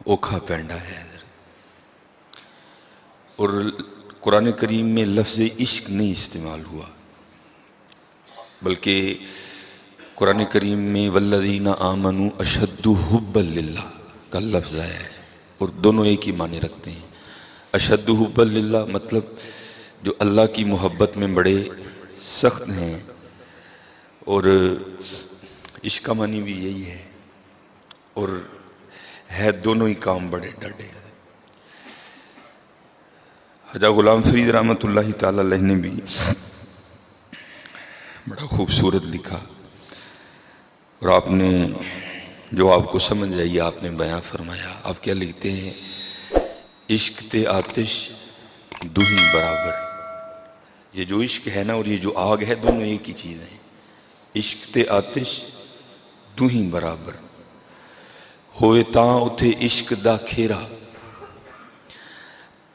اوکھا panda ہے حضرت۔ اور قرآن کریم میں لفظ عشق نہیں استعمال ہوا، بلکہ قرآن کریم میں والذین آمنوا اشد حبا للہ کا لفظ ہے، اور دونوں ایک ہی معنی رکھتے ہیں۔ اشد حبا للہ مطلب جو اللہ کی محبت میں بڑے سخت ہیں، اور عشق کا معنی بھی یہی ہے، اور ہے دونوں ہی کام بڑے ڈاڈے ہیں۔ حجا غلام فرید رحمۃ اللہ تعالی علیہ نے بھی بڑا خوبصورت لکھا، اور آپ نے جو آپ کو سمجھ آئی آپ نے بیان فرمایا۔ آپ کیا لکھتے ہیں؟ عشق تے آتش دوہی برابر۔ یہ جو عشق ہے نا اور یہ جو آگ ہے، دونوں ایک ہی چیز ہیں۔ عشق تے آتش دوہی برابر، ہوئے تاں اتھے عشق دا کھیرا،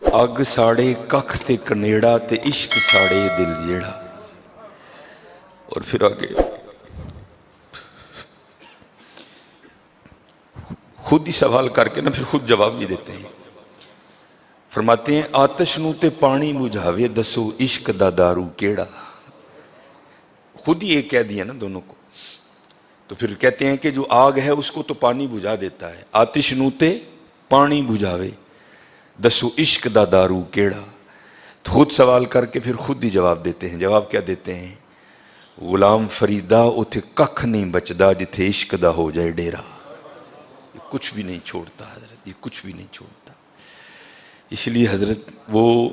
اگ ساڑے ککھ تے کنیڑا تے عشق ساڑے دل جیڑا۔ اور پھر آگے خود ہی سوال کر کے نا پھر خود جواب بھی دیتے ہیں، فرماتے ہیں آتش نو تے پانی بجھاوے دسو عشق دا دارو کیڑا۔ خود ہی ایک کہہ دیا نا دونوں کو، تو پھر کہتے ہیں کہ جو آگ ہے اس کو تو پانی بجھا دیتا ہے، آتش نو تے پانی بجھاوے دسو عشق دا دارو کیڑا۔ تو خود سوال کر کے پھر خود ہی جواب دیتے ہیں۔ جواب کیا دیتے ہیں؟ غلام فریدا اتھے ککھ نہیں بچدا جتھے عشق دا ہو جائے ڈیرا۔ یہ کچھ بھی نہیں چھوڑتا حضرت، یہ کچھ بھی نہیں چھوڑتا۔ اس لیے حضرت وہ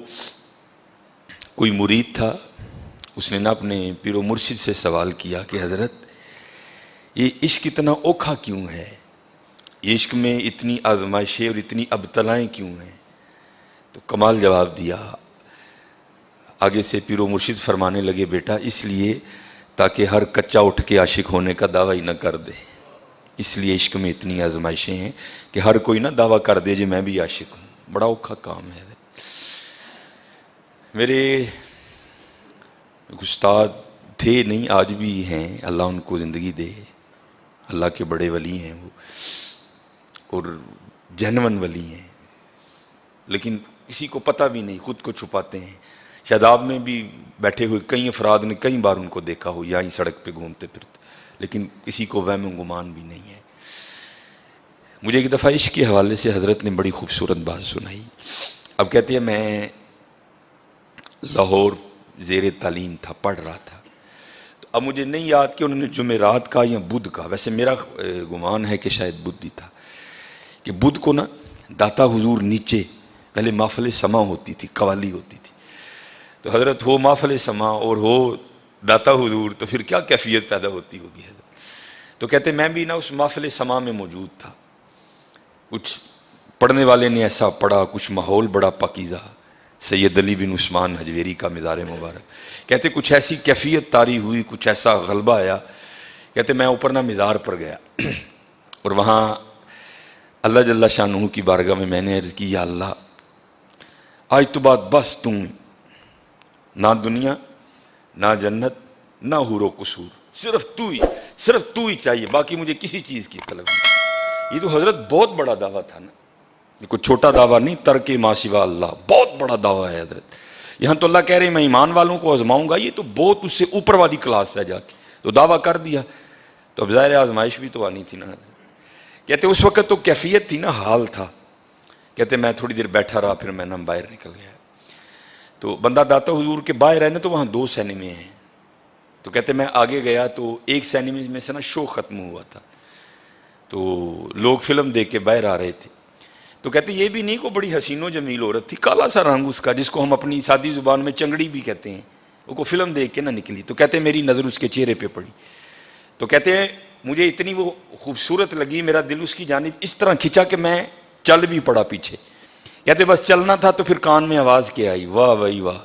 کوئی مرید تھا، اس نے نا اپنے پیر و مرشد سے سوال کیا کہ حضرت یہ عشق اتنا اوکھا کیوں ہے، یہ عشق میں اتنی آزمائشیں اور اتنی ابتلائیں کیوں ہیں؟ تو کمال جواب دیا۔ آگے سے پیر و مرشد فرمانے لگے بیٹا اس لیے تاکہ ہر کچا اٹھ کے عاشق ہونے کا دعویٰ ہی نہ کر دے، اس لیے عشق میں اتنی آزمائشیں ہیں کہ ہر کوئی نہ دعویٰ کر دے جی میں بھی عاشق ہوں۔ بڑا اوکھا کام ہے۔ میرے استاد تھے نہیں، آج بھی ہیں، اللہ ان کو زندگی دے، اللہ کے بڑے ولی ہیں وہ، اور جینون ولی ہیں، لیکن کسی کو پتہ بھی نہیں، خود کو چھپاتے ہیں۔ شاداب میں بھی بیٹھے ہوئے کئی افراد نے کئی بار ان کو دیکھا ہو، یہاں ہی سڑک پہ گھومتے پھرتے، لیکن کسی کو وہم و گمان بھی نہیں ہے۔ مجھے ایک دفعہ عشق کے حوالے سے حضرت نے بڑی خوبصورت بات سنائی۔ اب کہتے ہیں میں لاہور زیر تعلیم تھا، پڑھ رہا تھا، تو اب مجھے نہیں یاد کہ انہوں نے جمعرات کا یا بدھ کا، ویسے میرا گمان ہے کہ شاید بدھ ہی تھا، کہ بدھ کو نا داتا حضور نیچے پہلے محفل سما ہوتی تھی، قوالی ہوتی تھی، تو حضرت ہو محفل سما اور ہو داتا حضور، تو پھر کیا کیفیت پیدا ہوتی ہوگی حضرت۔ تو کہتے میں بھی نا اس محفل سما میں موجود تھا، کچھ پڑھنے والے نے ایسا پڑھا، کچھ ماحول بڑا پاکیزہ، سید علی بن عثمان حجویری کا مزار مبارک، کہتے کچھ ایسی کیفیت طاری ہوئی، کچھ ایسا غلبہ آیا، کہتے میں اوپر نہ مزار پر گیا اور وہاں اللہ جل شانہ کی بارگاہ میں نے عرض کی یا اللہ آج تو بعد بس تم، نہ دنیا نہ جنت نہ حور و قصور، صرف تو ہی چاہیے، باقی مجھے کسی چیز کی طلب نہیں۔ یہ تو حضرت بہت بڑا دعویٰ تھا نا، یہ کوئی چھوٹا دعویٰ نہیں، ترک ما سوا اللہ، بہت بڑا دعویٰ ہے حضرت۔ یہاں تو اللہ کہہ رہے ہیں میں ایمان والوں کو آزماؤں گا، یہ تو بہت اس سے اوپر والی کلاس ہے، جا کے تو دعویٰ کر دیا، تو اب ظاہر آزمائش بھی تو آنی تھی نا۔ کہتے اس وقت تو کیفیت تھی نا، حال تھا۔ کہتے میں تھوڑی دیر بیٹھا رہا، پھر میں نا باہر نکل گیا، تو بندہ داتا حضور کے باہر ہے نا، تو وہاں 2 سینمے ہیں، تو کہتے میں آگے گیا تو ایک سینمے میں سے نا شو ختم ہوا تھا، تو لوگ فلم دیکھ کے باہر آ رہے تھے، تو کہتے یہ بھی نہیں کو بڑی حسین و جمیل عورت تھی، کالا سا رنگ اس کا، جس کو ہم اپنی سادی زبان میں چنگڑی بھی کہتے ہیں، وہ کو فلم دیکھ کے نہ نکلی، تو کہتے میری نظر اس کے چہرے پہ پڑی، تو کہتے ہیں مجھے اتنی وہ خوبصورت لگی، میرا دل اس کی جانب اس طرح کھنچا کہ میں چل بھی پڑا پیچھے۔ کہتے بس چلنا تھا تو پھر کان میں آواز کیا آئی، واہ بھائی واہ،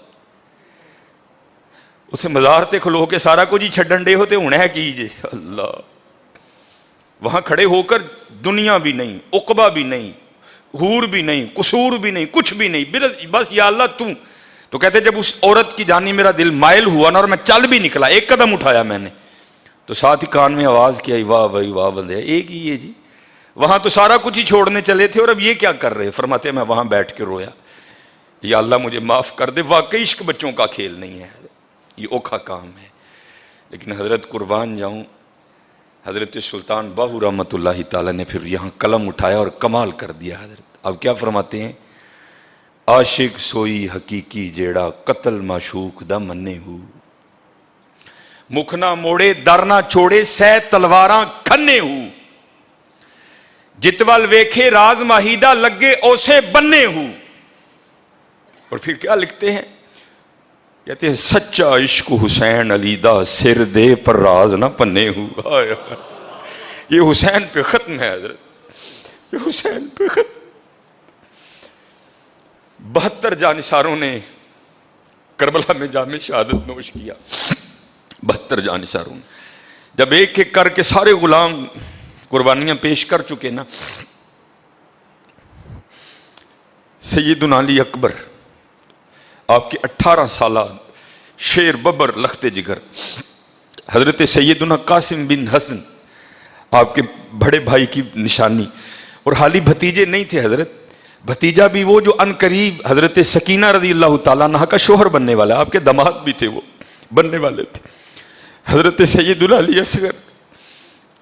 اسے مزار تے کھلو کے سارا کچھ ہی چھڈن ڈے ہوتے ہونا ہے کیجئے اللہ۔ وہاں کھڑے ہو کر دنیا بھی نہیں، عقبہ بھی نہیں، حور بھی نہیں، قصور بھی نہیں، کچھ بھی نہیں، بس یا اللہ تو کہتے جب اس عورت کی جانب میرا دل مائل ہوا نا اور میں چل بھی نکلا، ایک قدم اٹھایا میں نے، تو ساتھ ہی کان میں آواز کیا، واہ بھائی واہ بندے، ایک ہی ہے جی، وہاں تو سارا کچھ ہی چھوڑنے چلے تھے اور اب یہ کیا کر رہے؟ فرماتے ہیں میں وہاں بیٹھ کے رویا، یا اللہ مجھے معاف کر دے، واقعی عشق بچوں کا کھیل نہیں ہے، یہ اوکھا کام ہے۔ لیکن حضرت قربان جاؤں، حضرت سلطان باہو رحمۃ اللہ تعالیٰ نے پھر یہاں قلم اٹھایا اور کمال کر دیا حضرت۔ اب کیا فرماتے ہیں؟ عاشق سوئی حقیقی جیڑا قتل معشوق دا منے ہو، مکھ نہ موڑے در نہ چھوڑے سہ تلواراں کھنے ہو، جتوال ویکھے راز ماہیدہ لگے اوسے بننے ہو۔ اور پھر کیا لکھتے ہیں؟ کہتے ہیں سچا عشق حسین علی دا سر دے پر راز نہ پنے ہو۔ یہ حسین پہ ختم ہے حضرت، یہ حسین پہ ختم۔ 72 جانثاروں نے کربلا میں جام شہادت نوش کیا، 72 جانثاروں نے جب ایک ایک کر کے سارے غلام قربانیاں پیش کر چکے نا، سیدنا علی اکبر آپ کے 18 سالہ شیر ببر لخت جگر، حضرت سیدنا قاسم بن حسن آپ کے بڑے بھائی کی نشانی، اور حالی بھتیجے نہیں تھے حضرت، بھتیجا بھی وہ جو ان قریب حضرت سکینہ رضی اللہ تعالیٰ عنہ کا شوہر بننے والا، آپ کے داماد بھی تھے، وہ بننے والے تھے، حضرت سیدنا علی اصغر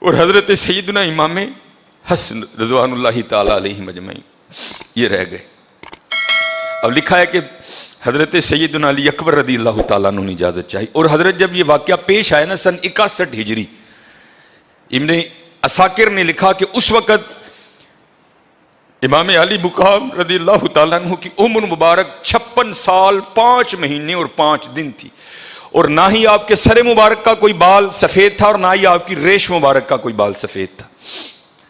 اور حضرت سیدنا امام حسن رضوان اللہ تعالیٰ علیہ مجمعین، یہ رہ گئے۔ اب لکھا ہے کہ حضرت سیدنا علی اکبر رضی اللہ تعالیٰ عنہ نے اجازت چاہی، اور حضرت جب یہ واقعہ پیش آیا نا سن 61 ہجری، ابن عساکر نے لکھا کہ اس وقت امام علی مقام رضی اللہ تعالیٰ عنہ کی عمر مبارک 56 سال 5 مہینے اور 5 دن تھی، اور نہ ہی آپ کے سر مبارک کا کوئی بال سفید تھا اور نہ ہی آپ کی ریش مبارک کا کوئی بال سفید تھا۔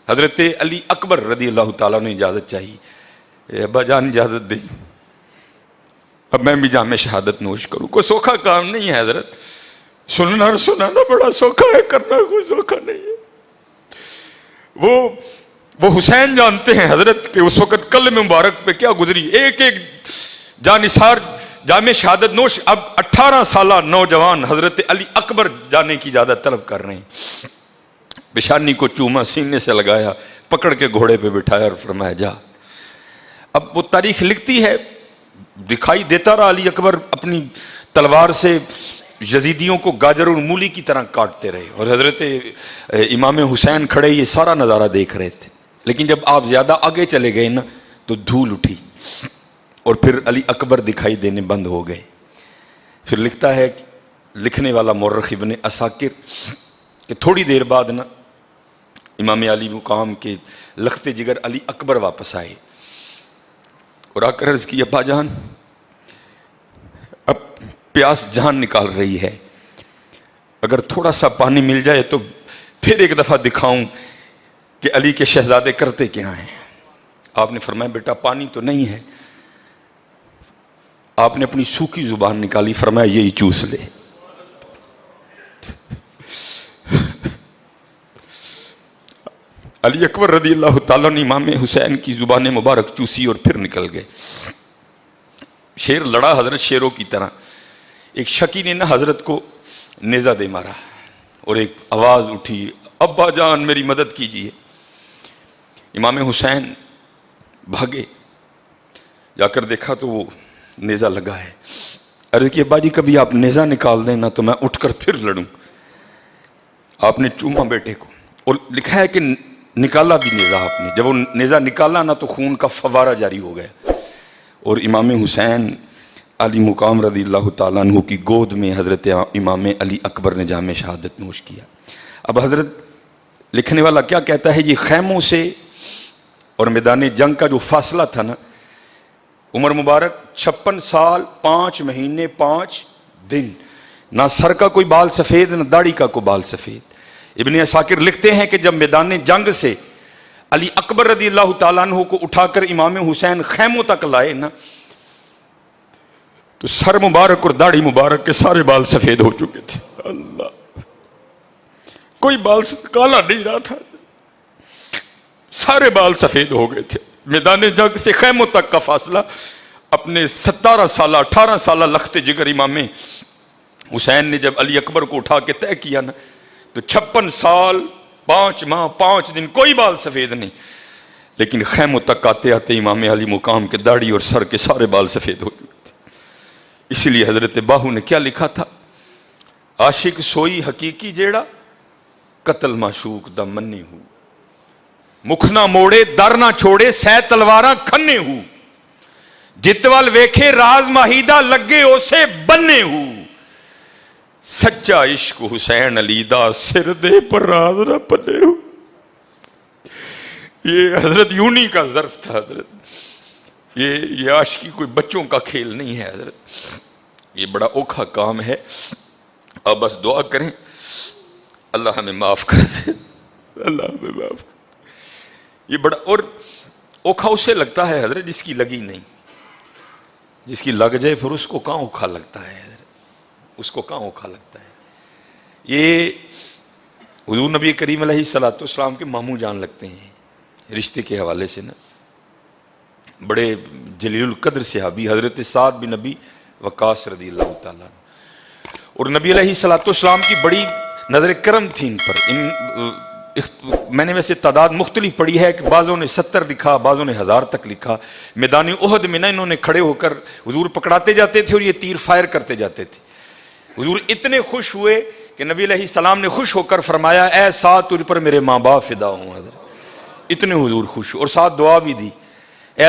حضرت علی اکبر رضی اللہ تعالیٰ نے اجازت چاہی، اے ابا جان اجازت دیں، اب میں بھی جام شہادت نوش کروں۔ کوئی سوکھا کام نہیں ہے حضرت، سننا اور سنانا بڑا سوکھا ہے، کرنا کوئی سوکھا نہیں ہے۔ وہ حسین جانتے ہیں حضرت کہ اس وقت قلم مبارک پہ کیا گزری، ایک ایک جانثار جام شہادت نوش۔ اب 18 سالہ نوجوان حضرت علی اکبر جانے کی اجازت طلب کر رہے ہیں، پیشانی کو چوما، سینے سے لگایا، پکڑ کے گھوڑے پہ بٹھایا اور فرمایا جا۔ اب وہ تاریخ لکھتی ہے، دکھائی دیتا رہا علی اکبر اپنی تلوار سے یزیدیوں کو گاجر اور مولی کی طرح کاٹتے رہے، اور حضرت امام حسین کھڑے یہ سارا نظارہ دیکھ رہے تھے۔ لیکن جب آپ زیادہ آگے چلے گئے نا تو دھول اٹھی اور پھر علی اکبر دکھائی دینے بند ہو گئے۔ پھر لکھتا ہے لکھنے والا مورخ ابن عساکر کہ تھوڑی دیر بعد نا امام علی مقام کے لخت جگر علی اکبر واپس آئے اور آ کر عرض کی ابا جان اب پیاس جان نکال رہی ہے، اگر تھوڑا سا پانی مل جائے تو پھر ایک دفعہ دکھاؤں کہ علی کے شہزادے کرتے کیا ہیں۔ آپ نے فرمایا بیٹا پانی تو نہیں ہے۔ آپ نے اپنی سوکھی زبان نکالی، فرمایا یہی چوس لے۔ علی اکبر رضی اللہ تعالیٰ نے امام حسین کی زبان مبارک چوسی اور پھر نکل گئے۔ شیر لڑا حضرت شیروں کی طرح۔ ایک شکی نے نا حضرت کو نیزہ دے مارا اور ایک آواز اٹھی ابا جان میری مدد کیجیے۔ امام حسین بھاگے، جا کر دیکھا تو وہ نیزہ لگا ہے۔ عرض کی ابا جی کبھی آپ نیزہ نکال دیں نا تو میں اٹھ کر پھر لڑوں۔ آپ نے چوما بیٹے کو، اور لکھا ہے کہ نکالا بھی نیزہ آپ نے۔ جب وہ نیزہ نکالا نا تو خون کا فوارہ جاری ہو گیا، اور امام حسین علی مقام رضی اللہ تعالیٰ عنہ کی گود میں حضرت امام علی اکبر نے جام شہادت نوش کیا۔ اب حضرت لکھنے والا کیا کہتا ہے، یہ خیموں سے اور میدان جنگ کا جو فاصلہ تھا نا، عمر مبارک 56 سال 5 مہینے 5 دن، نہ سر کا کوئی بال سفید نہ داڑھی کا کوئی بال سفید۔ ابن عساکر لکھتے ہیں کہ جب میدان جنگ سے علی اکبر رضی اللہ تعالیٰ عنہ کو اٹھا کر امام حسین خیموں تک لائے نا تو سر مبارک اور داڑھی مبارک کے سارے بال سفید ہو چکے تھے۔ اللہ، کوئی بال کالا نہیں رہا تھا، سارے بال سفید ہو گئے تھے۔ میدان جنگ سے خیموں تک کا فاصلہ اپنے 17 سالہ 18 سالہ لخت جگر امام حسین نے جب علی اکبر کو اٹھا کے طے کیا نا تو 56 سال 5 ماہ 5 دن کوئی بال سفید نہیں، لیکن خیموں تک آتے آتے امام علی مقام کے داڑھی اور سر کے سارے بال سفید ہو گئے تھے۔ اس لیے حضرت باہو نے کیا لکھا تھا؟ عاشق سوئی حقیقی جیڑا قتل معشوق دا منی ہو، مکھ نہ موڑے در نہ چھوڑے سہ تلواراں کھنے ہو، جتوال ویکھے راز ماہیدہ لگے اسے بننے ہو، سچا عشق حسین علی دا سر دے پر راز نہ پنے ہو۔ یہ حضرت یونی کا ظرف تھا حضرت، یہ عاشقی کوئی بچوں کا کھیل نہیں ہے حضرت، یہ بڑا اوکھا کام ہے۔ اب بس دعا کریں اللہ ہمیں معاف کر دے، اللہ ہمیں معاف کر دے۔ یہ بڑا اور اوکھا اسے لگتا ہے حضرت جس کی لگی نہیں، جس کی لگ جائے پھر اس کو کہاں اوکھا لگتا ہے حضرت، اس کو کہاں اوکھا لگتا ہے۔ یہ حضور نبی کریم علیہ الصلوۃ والسلام کے ماموں جان لگتے ہیں رشتے کے حوالے سے نا، بڑے جلیل القدر صحابی حضرت سعد بن نبی وقاص رضی اللہ تعالیٰ، اور نبی علیہ الصلوۃ والسلام کی بڑی نظر کرم تھی ان پر۔ میں نے ویسے تعداد مختلف پڑھی ہے کہ بعضوں نے 70 لکھا، بعضوں نے 1000 تک لکھا۔ میدان احد میں نا انہوں نے کھڑے ہو کر حضور پکڑاتے جاتے تھے اور یہ تیر فائر کرتے جاتے تھے۔ حضور اتنے خوش ہوئے کہ نبی علیہ السلام نے خوش ہو کر فرمایا اے سعد تجھ پر میرے ماں باپ فدا ہوں حضرت، اتنے حضور خوش، اور ساتھ دعا بھی دی